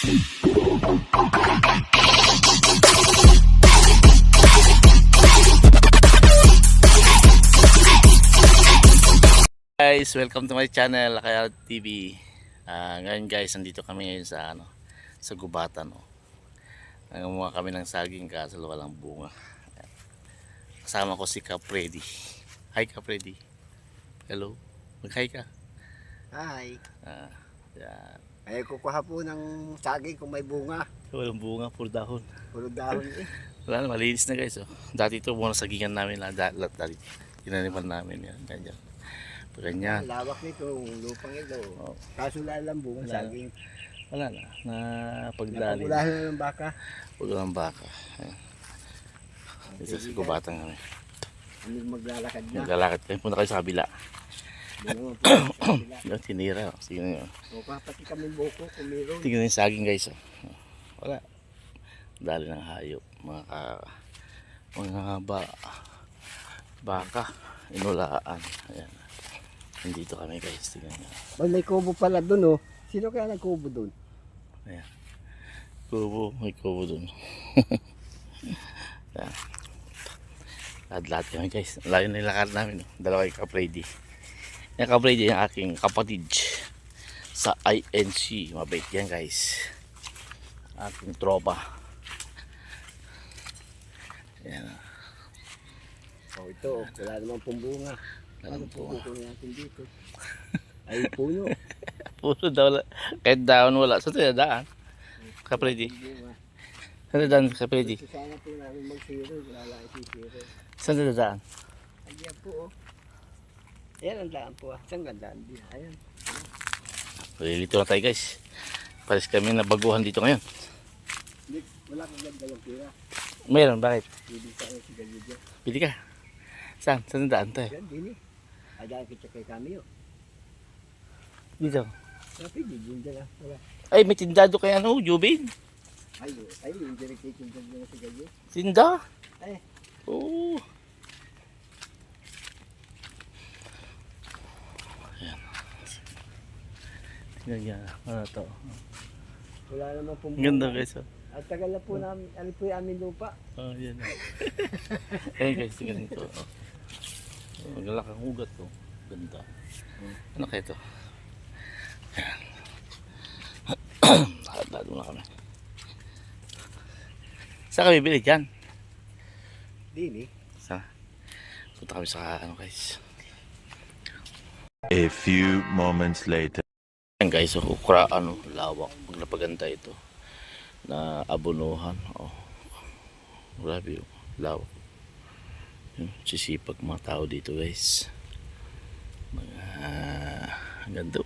Guys, welcome to my channel, Lakay TV. Ngayon guys, nandito kami ngayon sa sa gubatan. Nangunguha kami ng saging kaso walang bunga. Kasama ko si Kapredi. Hi Kapredi. Hello. Mag-hi ka. Hi. Yan. Ay, kukuha po ng saging kung may bunga. Walang bunga, puro dahon. Puro dahon eh. Wala na, malinis na guys. Dati ito muna sagingan namin. Dati tinaniman namin yan. Ganyan. Ganyan. Lawak nito, lupang ito. Oh. Kaso lang bunga saging. Wala na. Pagdali. Napagulahan na ng baka. Huwag ng baka. Ito sa gubatan kami. Ano maglalakad na? Maglalakad kayo. Punta kayo sa kabila. Doon naman po sa kabila. Yung tinira. Sige nyo. O pati kami buko kung meron. Tingnan yung saging guys. Wala. Dali ng hayop. Mga baka. Inulaan. Ayan. Nandito kami guys. Tingnan nyo. Oh, may kubo pala doon oh. Sino kaya nagkubo doon? Ayan. Kubo. May kubo dun. Ayan. Lahat kami guys. Layo na yung lakad namin. Dalawa yung Kapredi. Yung Kapredi yung aking kapatid sa INC. Mabait yan guys. Aking tropa. Ayan. Oh, ito. Wala namang pumbunga. Ano po natin dito? Ay, puno. Puro daw. Kahit daon wala. Saan tayo daan? Kapredi. Saan tayo daan Kapredi? Sana po namin mag-zero. Wala lang isi-zero. Saan tayo daan? Ayan po oh. Ayan ang daan po ah. Saan gandaan din? Ayan. Lilito na tayo guys. Pares kami na baguhan dito ngayon. Wala kang ganda yung pira. Meron, bakit? Pili ka si Galileo. Pili ka. Saan? Saan daan tayo? Yan, din eh. Ay, dahil kita kay kami yun. Dito. Sabi, din dyan ah. Wala. Ay, may tindado kaya Jubin. Ay, yung direct-taking dyan na si Galileo. Tinda? Ay. Oo. Ayan. Tingnan niya. Ano to? Wala naman pong Ganda guys. At tagal na po namin, ano po yung aming lupa. Yan. Ayan guys, tingnan nito. Magalak ang ugat to. Ganda. Ano kaya ito? Lalo na kami. Saan kami bili dyan? Din eh. Saan? Punta kami sa guys. A few moments later. Ayan guys, ukra lawak. Maglapaganda ito. Na abunuhan. Grabe lawak. Sisipag mga tao dito guys. Ganda.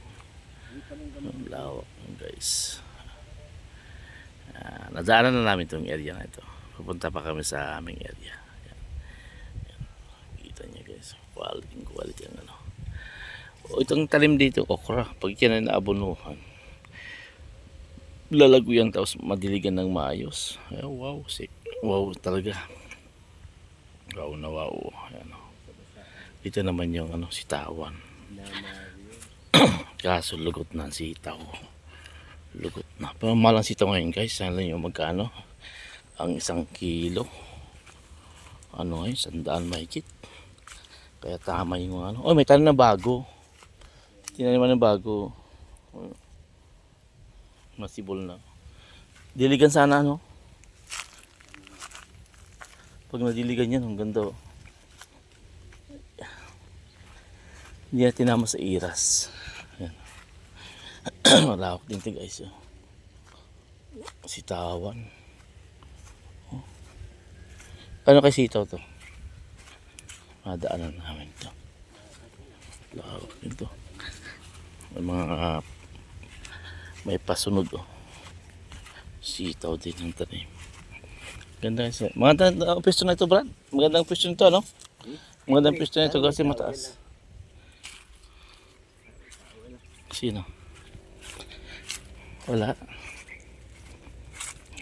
Lawak guys. Nadaanan na namin itong area na ito. Pupunta pa kami sa aming area. Ayan. Kita nyo guys. Quality ang itong talim dito okra. Pag yan ay naabunuhan, lalago yan tapos madiligan ng maayos. Ayan, wow. Wow talaga. Wow na wow. Ayan. Ito naman yung sitawan. Kaso lugot na ang sitaw. Lugot na. Pamalang sitaw ngayon guys. Saan lang yung magkano? Ang 1 kilo. Ngayon? 100 mahigit. Kaya tama yung Oh, may tanim na bago. Tinaniman ng bago. Masibol na. Diligan sana Pag nadiligan yan, ang ganda Hindi na tinama sa iras. Ayan. Malawak din ito guys. Sitawan. Ano kay sitaw to? Madaanan namin ito. Lawak din ito. May mga may pasunod sitaw din ang tanim. Ganda guys. Magandang pwesto na ito Brad. Magandang pwesto nito Magandang pwesto na ito kasi mataas. Sino? Wala.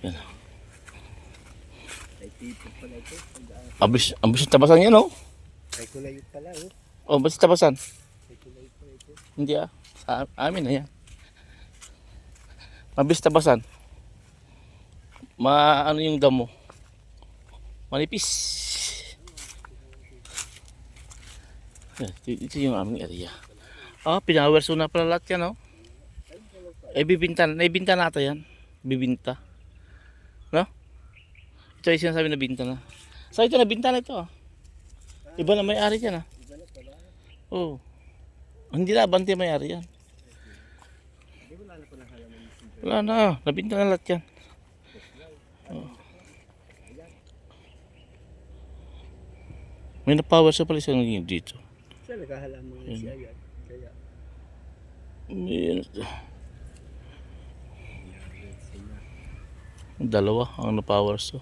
Yan. Ambis yung tabasan yan Ay kulay pala ambis yung tabasan. Ay kulay pala ito. Hindi Sa amin na yan. Mabis tabasan. ano yung damo. Manipis. Ito yung aming area. Pinawerso na pala lahat yan, oh. Naibinta nata yan. Bibinta. No? Ito ay sinasabi na binta na. Sa ito, nabinta na ito, ah. Iba na may-ari yan, ah. Oo. Hindi na, bante may-ari yan. Wala na, nabinta na lahat yan. Oo. May na-power sa pala isang naging dito. Siya nagkahalaman na siya yan. Kaya, Ayan. Dalawa ang na-power so.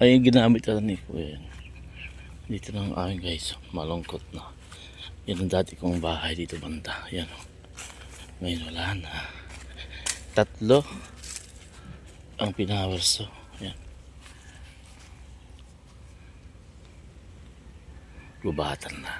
Ay, yung ginamit na ni Kuya. Dito na ang aking guys. Malungkot na. Yan ang dati kong bahay dito banda. Yan. Ngayon wala na. 3 ang pinawer so. Yan. Gubatan na.